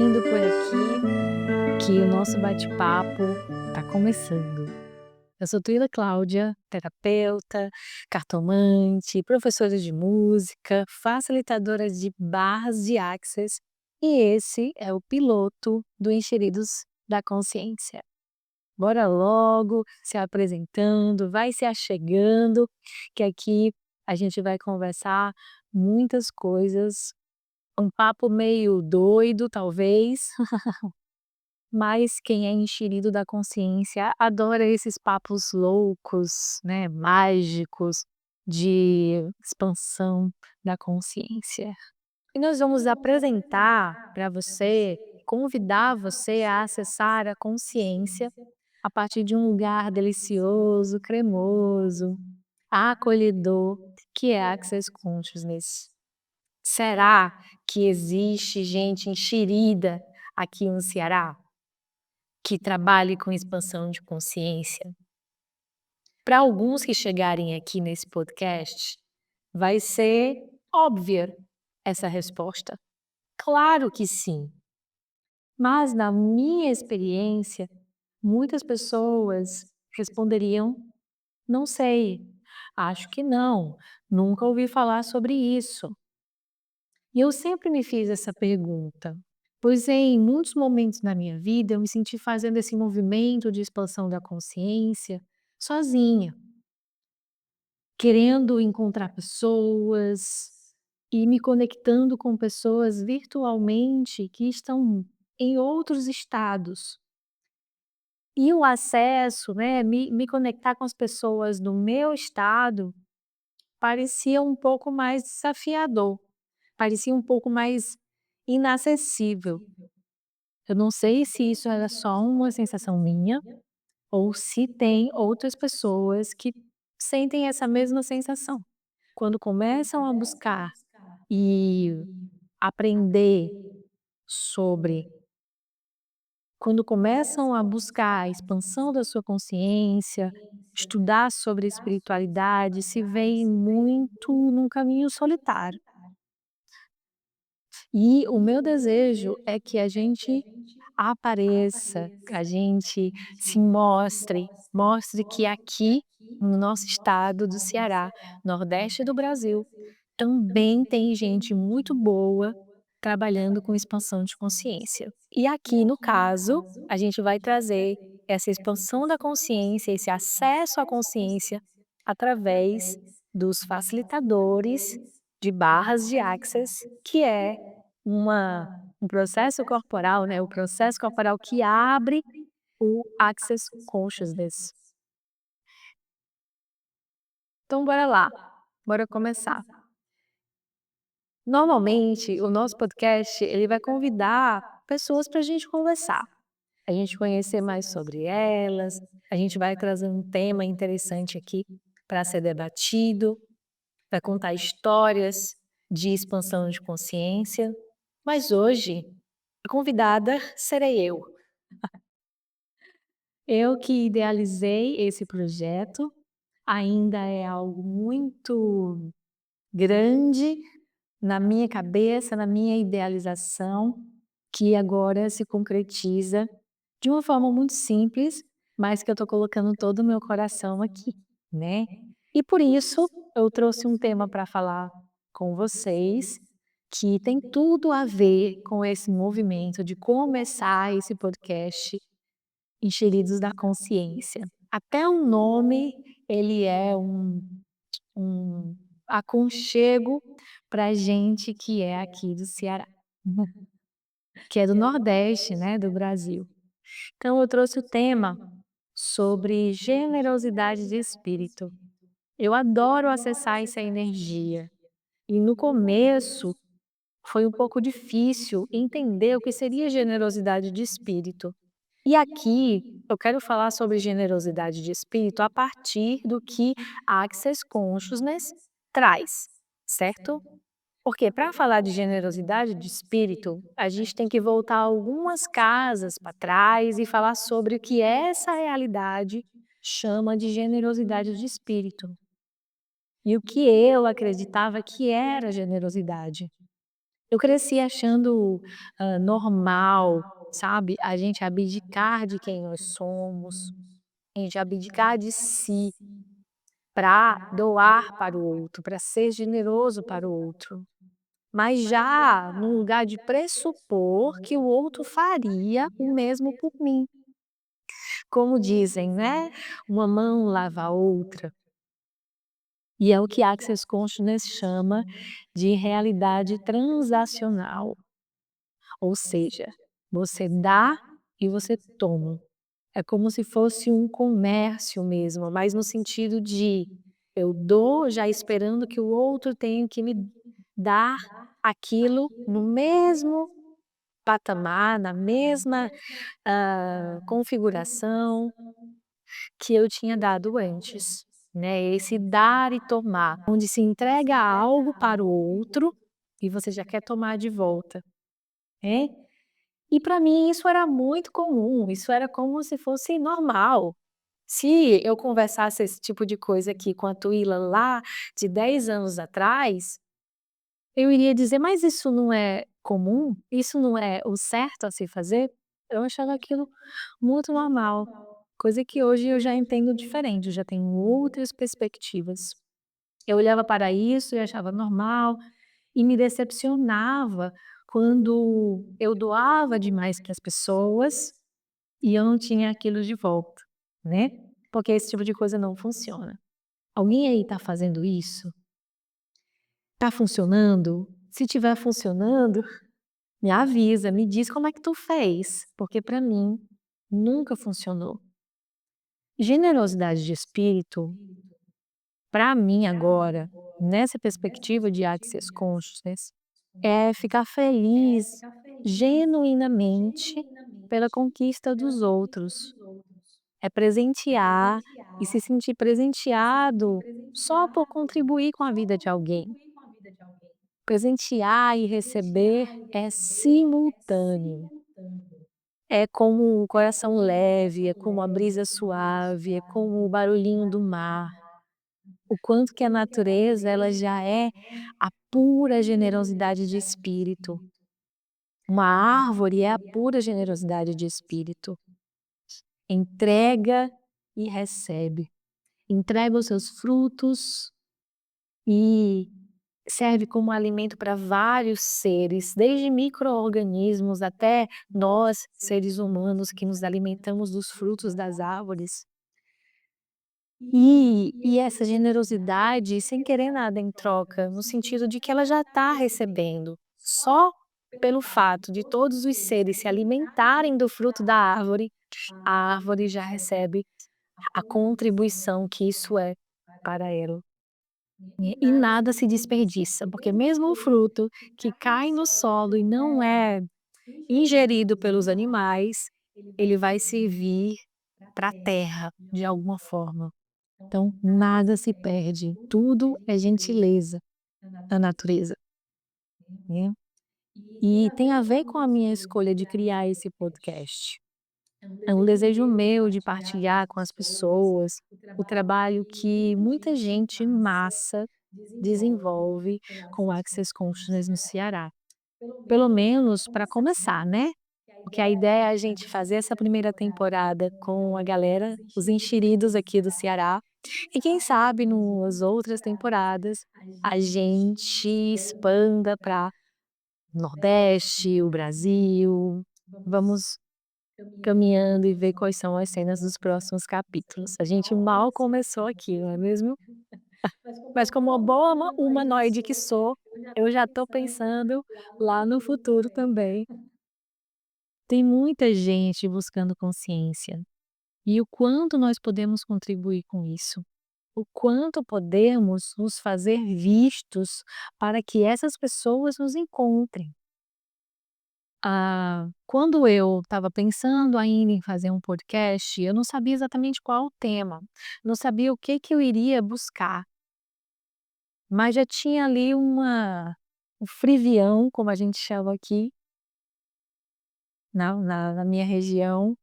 indo por aqui, que o nosso bate-papo está começando. Eu sou Tuila Cláudia, terapeuta, cartomante, professora de música, facilitadora de barras de Access, e esse é o piloto do Enxeridos da Consciência. Bora logo se apresentando, vai se achegando, que aqui a gente vai conversar muitas coisas, um papo meio doido talvez, mas quem é enxerido da consciência adora esses papos loucos, né, mágicos, de expansão da consciência. E nós vamos apresentar para você, convidar você a acessar a consciência a partir de um lugar delicioso, cremoso, acolhedor, que é Access Consciousness. Será que existe gente enxerida aqui no Ceará que trabalhe com expansão de consciência? Para alguns que chegarem aqui nesse podcast, vai ser óbvia essa resposta. Claro que sim. Mas na minha experiência, muitas pessoas responderiam: não sei, acho que não, nunca ouvi falar sobre isso. E eu sempre me fiz essa pergunta, pois em muitos momentos da minha vida eu me senti fazendo esse movimento de expansão da consciência sozinha, querendo encontrar pessoas e me conectando com pessoas virtualmente que estão em outros estados. E o acesso, né, me conectar com as pessoas do meu estado parecia um pouco mais desafiador, parecia um pouco mais inacessível. Eu não sei se isso era só uma sensação minha ou se tem outras pessoas que sentem essa mesma sensação. Quando começam a buscar e aprender sobre, quando começam a buscar a expansão da sua consciência, estudar sobre espiritualidade, se veem muito num caminho solitário. E o meu desejo é que a gente apareça, que a gente se mostre, mostre que aqui no nosso estado do Ceará, nordeste do Brasil, também tem gente muito boa trabalhando com expansão de consciência. E aqui, no caso, a gente vai trazer essa expansão da consciência, esse acesso à consciência através dos facilitadores de barras de Access, que é uma um processo corporal, né, o processo corporal que abre o Access Consciousness. Então bora lá, bora começar. Normalmente, o nosso podcast, ele vai convidar pessoas para a gente conversar, a gente conhecer mais sobre elas, a gente vai trazer um tema interessante aqui para ser debatido, vai contar histórias de expansão de consciência, mas hoje a convidada serei eu. Eu que idealizei esse projeto, ainda é algo muito grande na minha cabeça, na minha idealização, que agora se concretiza de uma forma muito simples, mas que eu estou colocando todo o meu coração aqui, né. E por isso, eu trouxe um tema para falar com vocês, que tem tudo a ver com esse movimento de começar esse podcast Enxeridos da Consciência. Até o nome, ele é um aconchego pra gente que é aqui do Ceará, que é do Nordeste, né, do Brasil. Então eu trouxe o tema sobre generosidade de espírito. Eu adoro acessar essa energia, e no começo foi um pouco difícil entender o que seria generosidade de espírito. E aqui eu quero falar sobre generosidade de espírito a partir do que a Access Consciousness traz, certo? Porque para falar de generosidade de espírito, a gente tem que voltar algumas casas para trás e falar sobre o que essa realidade chama de generosidade de espírito. E o que eu acreditava que era generosidade. Eu cresci achando, normal, sabe, a gente abdicar de quem nós somos, a gente abdicar de si para doar para o outro, para ser generoso para o outro. Mas já no lugar de pressupor que o outro faria o mesmo por mim. Como dizem, né, uma mão lava a outra, e é o que Access Consciousness chama de realidade transacional, ou seja, você dá e você toma. É como se fosse um comércio mesmo, mas no sentido de eu dou já esperando que o outro tenha que me dar aquilo no mesmo patamar, na mesma, configuração que eu tinha dado antes, né, esse dar e tomar, onde se entrega algo para o outro e você já quer tomar de volta, né. E para mim isso era muito comum, isso era como se fosse normal. Se eu conversasse esse tipo de coisa aqui com a Tuila lá de 10 anos atrás, eu iria dizer: "Mas isso não é comum? Isso não é o certo a se fazer?" Eu achava aquilo muito normal, coisa que hoje eu já entendo diferente, eu já tenho outras perspectivas. Eu olhava para isso e achava normal, e me decepcionava quando eu doava demais para as pessoas e eu não tinha aquilo de volta, né, porque esse tipo de coisa não funciona. Alguém aí está fazendo isso? Está funcionando? Se estiver funcionando, me avisa, me diz como é que tu fez, porque para mim nunca funcionou. Generosidade de espírito, para mim agora, nessa perspectiva de Access Consciousness, é ficar feliz genuinamente pela conquista dos outros. É presentear e se sentir presenteado só por contribuir com a vida de alguém. Presentear e receber é simultâneo. É como um coração leve, é como a brisa suave, é como o barulhinho do mar. O quanto que a natureza ela já é a pura generosidade de espírito. Uma árvore é a pura generosidade de espírito. Entrega e recebe. Entrega os seus frutos e serve como alimento para vários seres, desde micro-organismos até nós, seres humanos, que nos alimentamos dos frutos das árvores. E essa generosidade sem querer nada em troca, no sentido de que ela já está recebendo, só pelo fato de todos os seres se alimentarem do fruto da árvore, a árvore já recebe a contribuição que isso é para ela. E nada se desperdiça, porque mesmo o fruto que cai no solo e não é ingerido pelos animais, ele vai servir para a terra de alguma forma. Então nada se perde, tudo é gentileza da natureza, né. E tem a ver com a minha escolha de criar esse podcast. É um desejo meu de partilhar com as pessoas o trabalho que muita gente massa desenvolve com o Access Consciousness no Ceará. Pelo menos para começar, né, porque a ideia é a gente fazer essa primeira temporada com a galera, os enxeridos aqui do Ceará, e quem sabe nas outras temporadas a gente expanda para Nordeste, o Brasil. Vamos caminhando e ver quais são as cenas dos próximos capítulos. A gente mal começou aqui, não é mesmo? Mas como uma boa humanoide que sou, eu já estou pensando lá no futuro também. Tem muita gente buscando consciência, e o quanto nós podemos contribuir com isso. O quanto podemos nos fazer vistos para que essas pessoas nos encontrem. Quando eu estava pensando ainda em fazer um podcast, eu não sabia exatamente qual o tema, não sabia o que que eu iria buscar, mas já tinha ali um frivião, como a gente chama aqui, na minha região,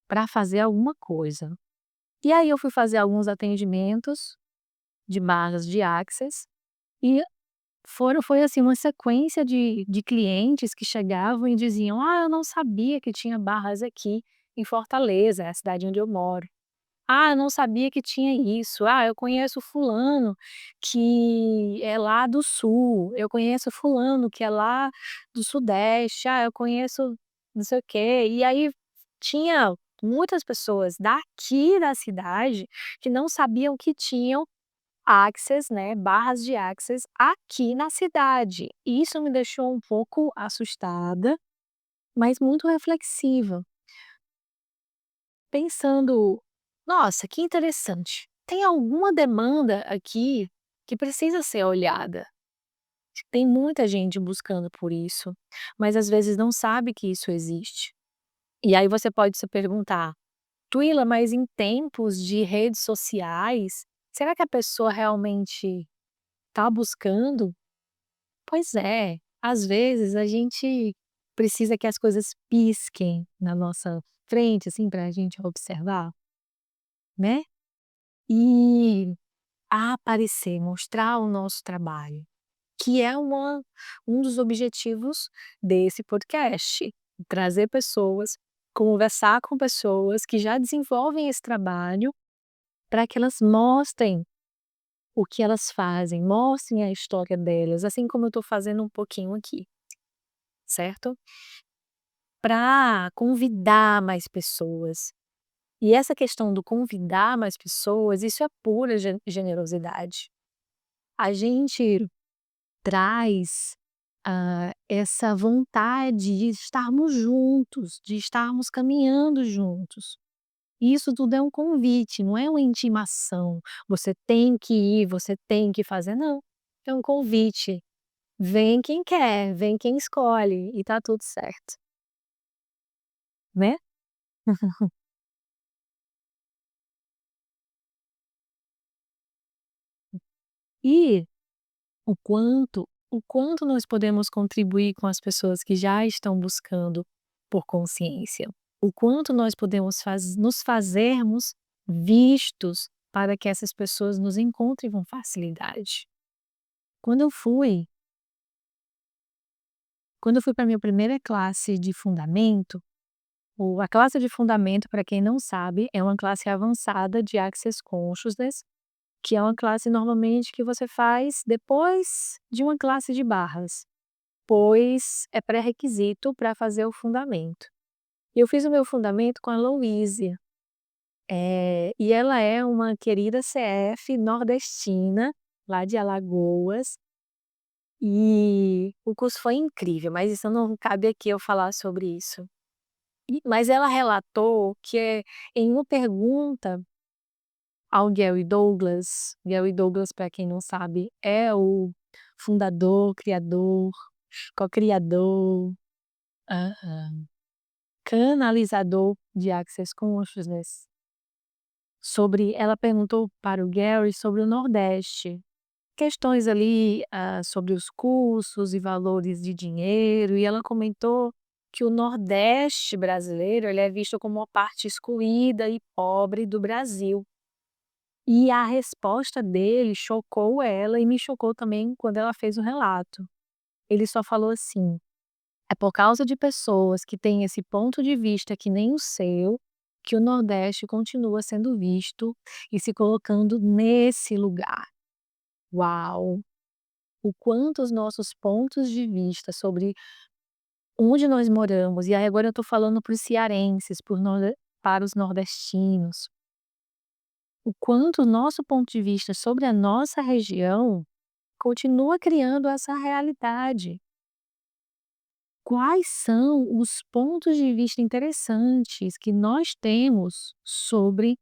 para fazer alguma coisa. E aí eu fui fazer alguns atendimentos de barras de Access e Foi assim uma sequência de clientes que chegavam e diziam: "Ah, eu não sabia que tinha barras aqui em Fortaleza", é a cidade onde eu moro. "Ah, eu não sabia que tinha isso. Ah, eu conheço fulano que é lá do sul, eu conheço fulano que é lá do sudeste, ah, eu conheço não sei o quê". E aí tinha muitas pessoas daqui da cidade que não sabiam que tinham access, né, barras de access aqui na cidade. E isso me deixou um pouco assustada, mas muito reflexiva, pensando: "Nossa, que interessante, tem alguma demanda aqui que precisa ser olhada". Tem muita gente buscando por isso, mas às vezes não sabe que isso existe. E aí você pode se perguntar: "Tuila, mas em tempos de redes sociais, será que a pessoa realmente está buscando?". Pois é, às vezes a gente precisa que as coisas pisquem na nossa frente, assim, para a gente observar, né, e aparecer, mostrar o nosso trabalho, que é um dos objetivos desse podcast, trazer pessoas, conversar com pessoas que já desenvolvem esse trabalho, para que elas mostrem o que elas fazem, mostrem a história delas, assim como eu estou fazendo um pouquinho aqui, certo? Para convidar mais pessoas. E essa questão do convidar mais pessoas, isso é pura generosidade. A gente traz, essa vontade de estarmos juntos, de estarmos caminhando juntos. Isso tudo é um convite, não é uma intimação, você tem que ir, você tem que fazer, não. É um convite. Vem quem quer, vem quem escolhe e tá tudo certo, né? E o quanto nós podemos contribuir com as pessoas que já estão buscando por consciência. O quanto nós podemos nos fazermos vistos para que essas pessoas nos encontrem com facilidade. Quando eu fui quando eu fui para minha primeira classe de fundamento, a classe de fundamento, para quem não sabe, é uma classe avançada de Access Consciousness, que é uma classe normalmente que você faz depois de uma classe de barras. Pois é pré-requisito para fazer o fundamento. E eu fiz o meu fundamento com a Louise, e ela é uma querida CF nordestina, lá de Alagoas, e o curso foi incrível, mas isso não cabe aqui eu falar sobre isso. Mas ela relatou que, em uma pergunta ao Gary Douglas, para quem não sabe, é o fundador, criador, co-criador, canalizador de Access Consciousness, ela perguntou para o Gary sobre o Nordeste, questões ali, sobre os cursos e valores de dinheiro, e ela comentou que o Nordeste brasileiro, ele é visto como uma parte excluída e pobre do Brasil. E a resposta dele chocou ela e me chocou também quando ela fez o relato. Ele só falou assim: "É por causa de pessoas que têm esse ponto de vista que nem o seu, que o Nordeste continua sendo visto e se colocando nesse lugar". Uau! O quanto os nossos pontos de vista sobre onde nós moramos, e aí agora eu estou falando para os cearenses, para os nordestinos, o quanto o nosso ponto de vista sobre a nossa região continua criando essa realidade. Quais são os pontos de vista interessantes que nós temos sobre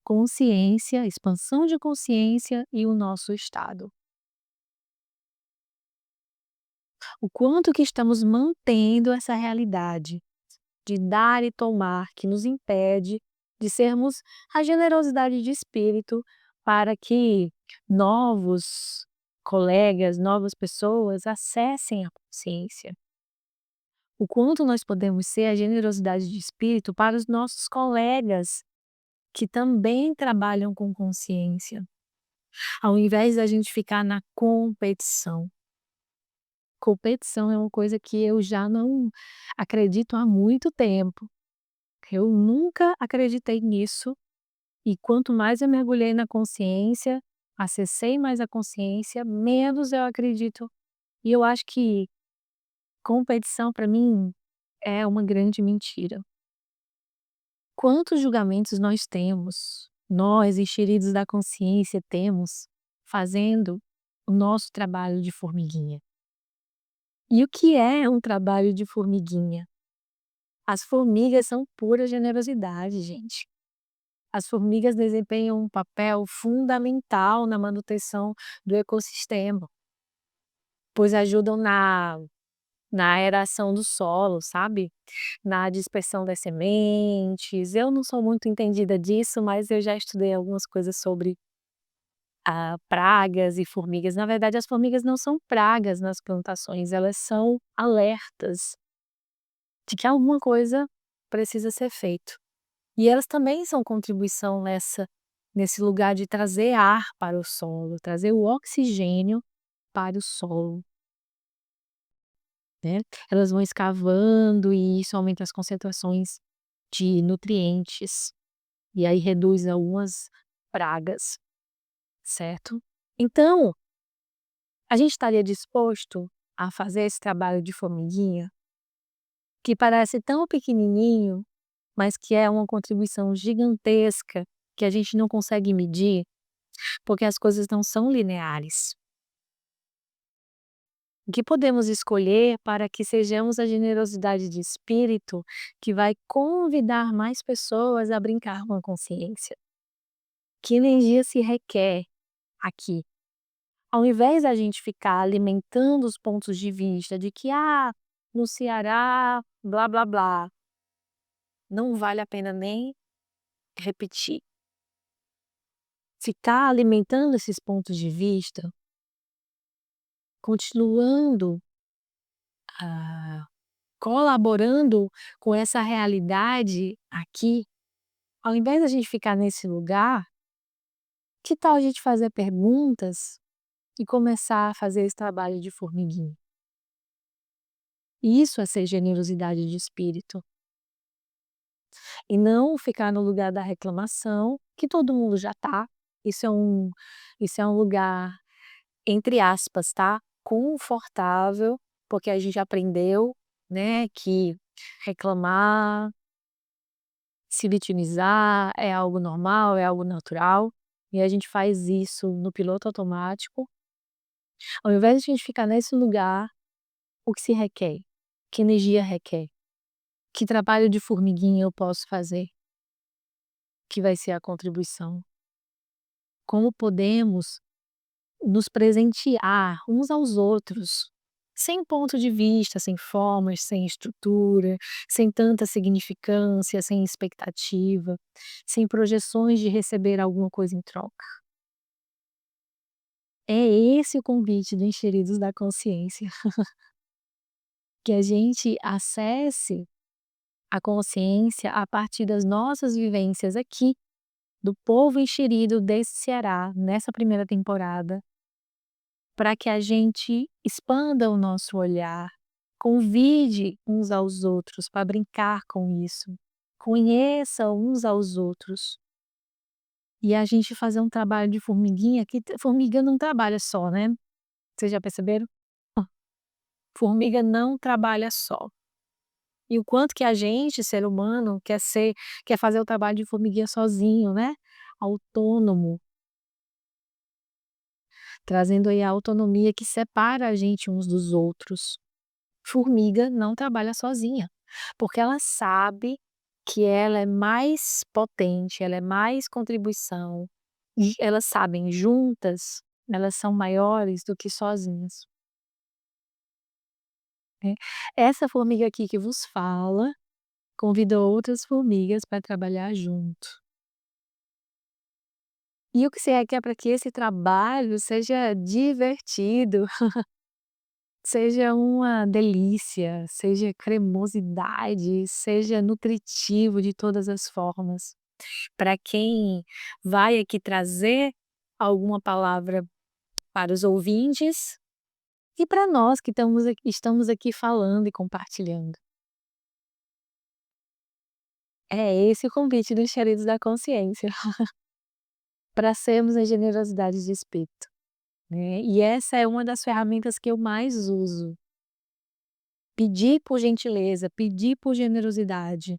consciência, expansão de consciência e o nosso estado? O quanto que estamos mantendo essa realidade de dar e tomar que nos impede de sermos a generosidade de espírito para que novos colegas, novas pessoas acessem a consciência. O quanto nós podemos ser a generosidade de espírito para os nossos colegas que também trabalham com consciência, ao invés da gente ficar na competição. Competição é uma coisa que eu já não acredito há muito tempo. Eu nunca acreditei nisso, e quanto mais eu mergulhei na consciência, acessei mais a consciência, menos eu acredito. E eu acho que competição para mim é uma grande mentira. Quantos julgamentos nós temos, nós enxeridos da consciência temos, fazendo o nosso trabalho de formiguinha. E o que é um trabalho de formiguinha? As formigas são pura generosidade, gente. As formigas desempenham um papel fundamental na manutenção do ecossistema, pois ajudam na aeração do solo, sabe, na dispersão das sementes. Eu não sou muito entendida disso, mas eu já estudei algumas coisas sobre, pragas e formigas. Na verdade, as formigas não são pragas nas plantações, elas são alertas de que alguma coisa precisa ser feito. E elas também são contribuição nesse lugar de trazer ar para o solo, trazer o oxigênio para o solo, né. Elas vão escavando e isso aumenta as concentrações de nutrientes, e aí reduz algumas pragas, certo. Então, a gente estaria disposto a fazer esse trabalho de formiguinha, que parece tão pequenininho, mas que é uma contribuição gigantesca, que a gente não consegue medir, porque as coisas não são lineares. O que podemos escolher para que sejamos a generosidade de espírito que vai convidar mais pessoas a brincar com a consciência? Que energia se requer aqui? Ao invés da gente ficar alimentando os pontos de vista de que, no Ceará, blá blá blá, não vale a pena nem repetir. Ficar alimentando esses pontos de vista, continuando, ah, colaborando com essa realidade aqui, ao invés da gente ficar nesse lugar, que tal a gente fazer perguntas e começar a fazer esse trabalho de formiguinha? Isso é ser generosidade de espírito, e não ficar no lugar da reclamação, que todo mundo já tá. Isso é um isso é um lugar, entre aspas, tá, confortável, porque a gente aprendeu, né, que reclamar, se vitimizar é algo normal, é algo natural, e a gente faz isso no piloto automático. Ao invés de a gente ficar nesse lugar, o que se requer? Que energia requer? Que trabalho de formiguinha eu posso fazer, que vai ser a contribuição? Como podemos nos presentear uns aos outros, sem ponto de vista, sem formas, sem estrutura, sem tanta significância, sem expectativa, sem projeções de receber alguma coisa em troca. É esse o convite do Encheridos da Consciência, que a gente acesse a consciência a partir das nossas vivências aqui, do povo enxerido desse Ceará, nessa primeira temporada, para que a gente expanda o nosso olhar, convide uns aos outros para brincar com isso, conheça uns aos outros, e a gente fazer um trabalho de formiguinha, que formiga não trabalha só, né, vocês já perceberam? Formiga não trabalha só. E o quanto que a gente, ser humano, quer fazer o trabalho de formiguinha sozinho, né, autônomo, trazendo aí a autonomia que separa a gente uns dos outros. Formiga não trabalha sozinha, porque ela sabe que ela é mais potente, ela é mais contribuição, e elas sabem, juntas, elas são maiores do que sozinhas, né. Essa formiga aqui que vos fala, convida outras formigas para trabalhar junto. E o que você quer para que esse trabalho seja divertido, seja uma delícia, seja cremosidade, seja nutritivo de todas as formas. Para quem vai aqui trazer alguma palavra para os ouvintes, e para nós que estamos aqui falando e compartilhando. É esse o convite dos Xeridos da Consciência, para sermos a generosidade de espírito, né. E essa é uma das ferramentas que eu mais uso. Pedir por gentileza, pedir por generosidade.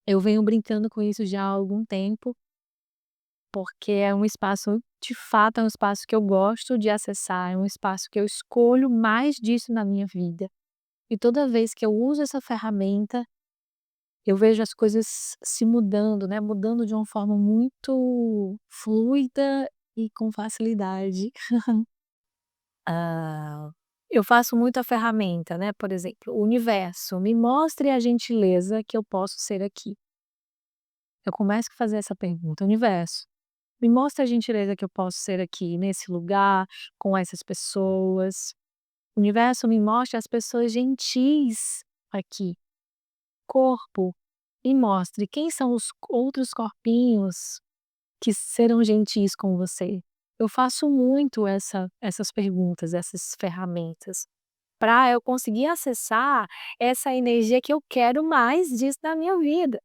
Eu venho brincando com isso já há algum tempo, porque é um espaço, de fato, é um espaço que eu gosto de acessar, é um espaço que eu escolho mais disso na minha vida. E toda vez que eu uso essa ferramenta, eu vejo as coisas se mudando, né, mudando de uma forma muito fluida e com facilidade. Ah, eu faço muito a ferramenta, né, por exemplo, o universo, me mostre a gentileza que eu posso ser aqui. Eu começo a fazer essa pergunta: "Universo, me mostra a gentileza que eu posso ser aqui, nesse lugar, com essas pessoas. Universo, me mostre as pessoas gentis aqui. Corpo, me mostre quem são os outros corpinhos que serão gentis com você". Eu faço muito essas perguntas, essas ferramentas, para eu conseguir acessar essa energia que eu quero mais disso na minha vida.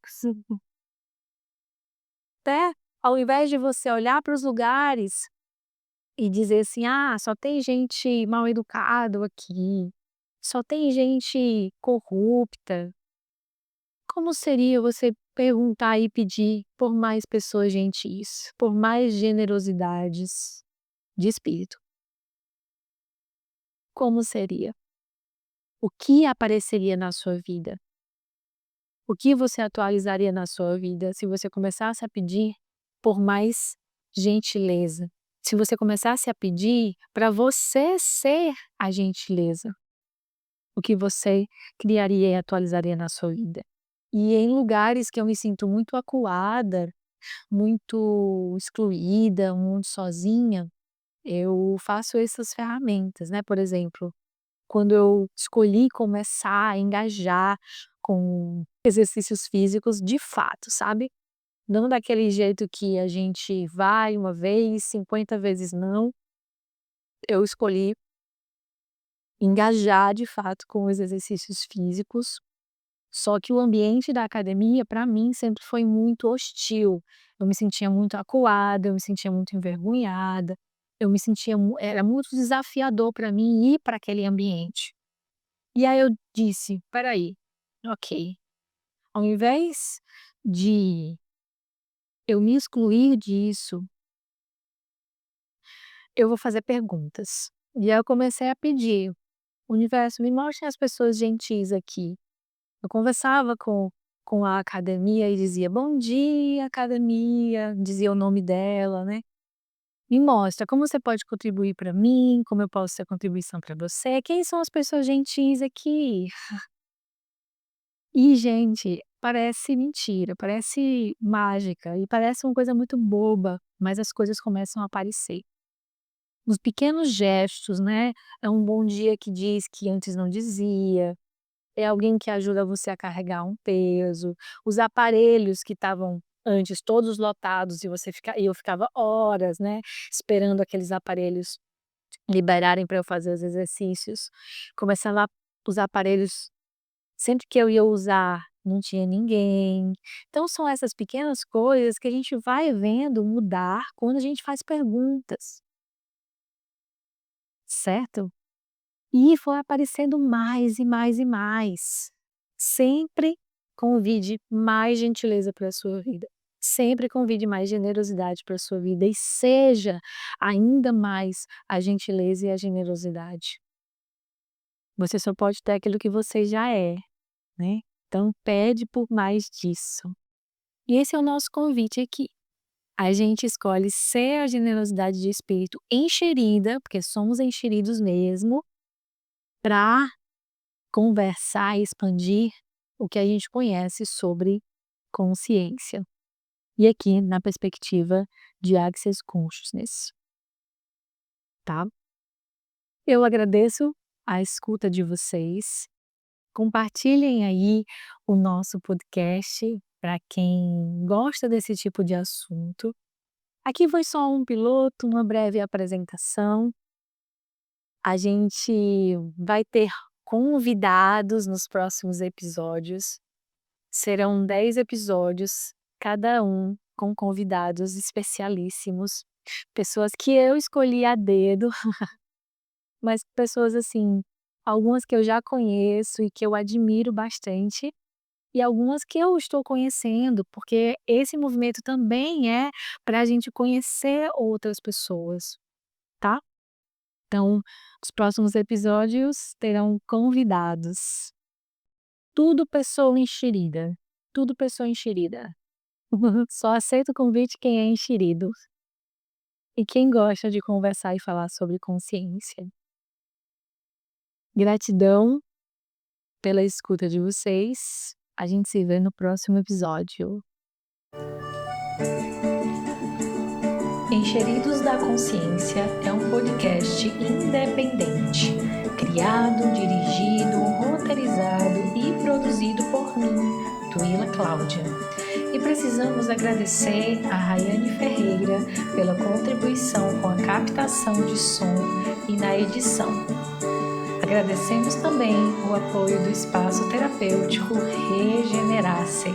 Até ao invés de você olhar para os lugares e dizer assim: "Ah, só tem gente mal educado aqui, só tem gente corrupta". Como seria você perguntar e pedir por mais pessoas gentis, por mais generosidades de espírito? Como seria? O que apareceria na sua vida? O que você atualizaria na sua vida se você começasse a pedir por mais gentileza? Se você começasse a pedir para você ser a gentileza, o que você criaria e atualizaria na sua vida? E em lugares que eu me sinto muito acuada, muito excluída, muito sozinha, eu faço essas ferramentas, né, por exemplo, quando eu escolhi começar a engajar com exercícios físicos de fato, sabe, não daquele jeito que a gente vai uma vez, 50 vezes não, eu escolhi engajar de fato com os exercícios físicos. Só que o ambiente da academia, para mim, sempre foi muito hostil. Eu me sentia muito acuada, eu me sentia muito envergonhada, eu me sentia era muito desafiador para mim ir para aquele ambiente. E aí eu disse: "Espera aí, ok, ao invés de eu me excluir disso, eu vou fazer perguntas". E aí eu comecei a pedir: "Universo, me mostre as pessoas gentis aqui". Eu conversava com a academia e dizia: "Bom dia, academia", dizia o nome dela, né. "Me mostra como você pode contribuir para mim, como eu posso ser contribuição para você, quem são as pessoas gentis aqui?". E gente, parece mentira, parece mágica e parece uma coisa muito boba, mas as coisas começam a aparecer. Nos pequenos gestos, né, é um bom dia que diz que antes não dizia. É alguém que ajuda você a carregar um peso, os aparelhos que estavam antes todos lotados e eu ficava horas, né, esperando aqueles aparelhos liberarem para eu fazer os exercícios. Começava os aparelhos, sempre que eu ia usar, não tinha ninguém. Então são essas pequenas coisas que a gente vai vendo mudar quando a gente faz perguntas, certo? E foi aparecendo mais e mais e mais. Sempre convide mais gentileza para a sua vida. Sempre convide mais generosidade para a sua vida e seja ainda mais a gentileza e a generosidade. Você só pode ter aquilo que você já é, né. Então pede por mais disso. E esse é o nosso convite aqui. A gente escolhe ser a generosidade de espírito encherida, porque somos encheridos mesmo, para conversar e expandir o que a gente conhece sobre consciência. E aqui na perspectiva de Access Consciousness, tá? Eu agradeço a escuta de vocês. Compartilhem aí o nosso podcast para quem gosta desse tipo de assunto. Aqui foi só um piloto, uma breve apresentação. A gente vai ter convidados nos próximos episódios. Serão 10 episódios, cada um com convidados especialíssimos, pessoas que eu escolhi a dedo, mas pessoas assim, algumas que eu já conheço e que eu admiro bastante, e algumas que eu estou conhecendo, porque esse movimento também é para a gente conhecer outras pessoas, tá? Então, os próximos episódios terão convidados. Tudo pessoa enxerida, tudo pessoa enxerida. Só aceita o convite quem é enxerido e quem gosta de conversar e falar sobre consciência. Gratidão pela escuta de vocês. A gente se vê no próximo episódio. Enxeridos da Consciência é um podcast independente, criado, dirigido, roteirizado e produzido por mim, Tuila Cláudia. E precisamos agradecer a Rayane Ferreira pela contribuição com a captação de som e na edição. Agradecemos também o apoio do Espaço Terapêutico Regenerar-se,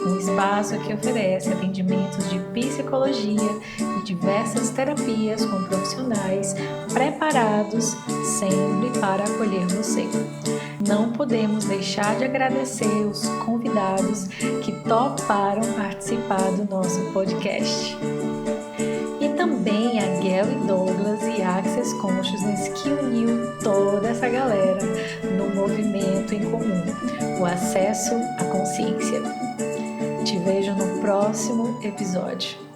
um espaço que oferece atendimentos de psicologia e diversas terapias com profissionais preparados sempre para acolher você. Não podemos deixar de agradecer os convidados que toparam participar do nosso podcast. E também a Gel e Douglas e Access Consciousness que uniu toda essa galera no movimento em comum, o acesso à consciência. Te vejo no próximo episódio.